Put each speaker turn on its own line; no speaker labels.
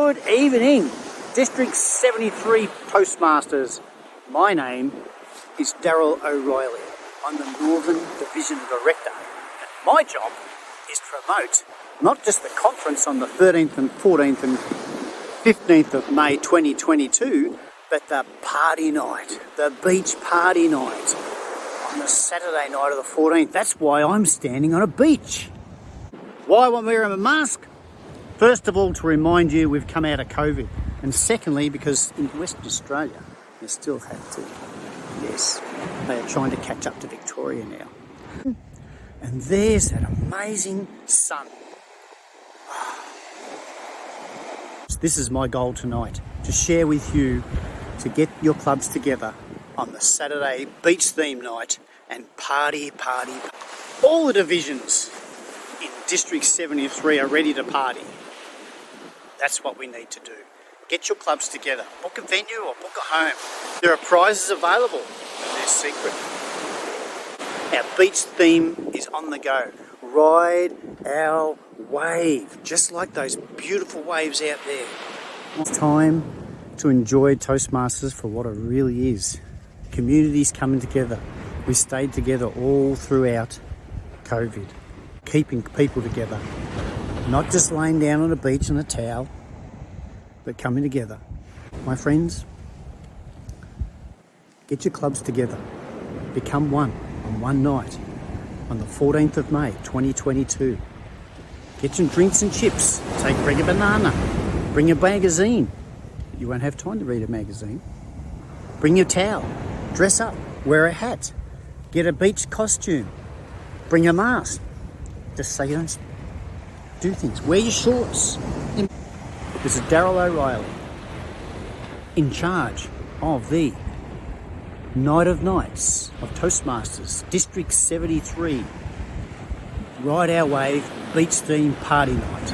Good evening, District 73 Toastmasters. My name is Daryl O'Reilly. I'm the Northern Division Director. And my job is to promote not just the conference on the 13th and 14th and 15th of May 2022, but the party night, the beach party night on the Saturday night of the 14th. That's why I'm standing on a beach. Why am I wearing a mask? First of all, to remind you we've come out of COVID. And secondly, because in Western Australia, they still have to. Yes, they are trying to catch up to Victoria now. And there's that amazing sun. This is my goal tonight, to share with you, to get your clubs together on the Saturday beach theme night and party. All the divisions in District 73 are ready to party. That's what we need to do. Get your clubs together. Book a venue or book a home. There are prizes available, but they're secret. Our beach theme is on the go. Ride our wave, just like those beautiful waves out there. It's time to enjoy Toastmasters for what it really is. Communities coming together. We stayed together all throughout COVID, keeping people together. Not just laying down on a beach on a towel, but coming together. My friends, get your clubs together. Become one on one night on the 14th of May 2022. Get some drinks and chips. Bring a banana. Bring a magazine. You won't have time to read a magazine. Bring your towel. Dress up. Wear a hat. Get a beach costume. Bring a mask. Just so you don't do things. Wear your shorts. This is Daryl O'Reilly, in charge of the Night of Nights of Toastmasters, District 73. Ride our wave, beach theme party night.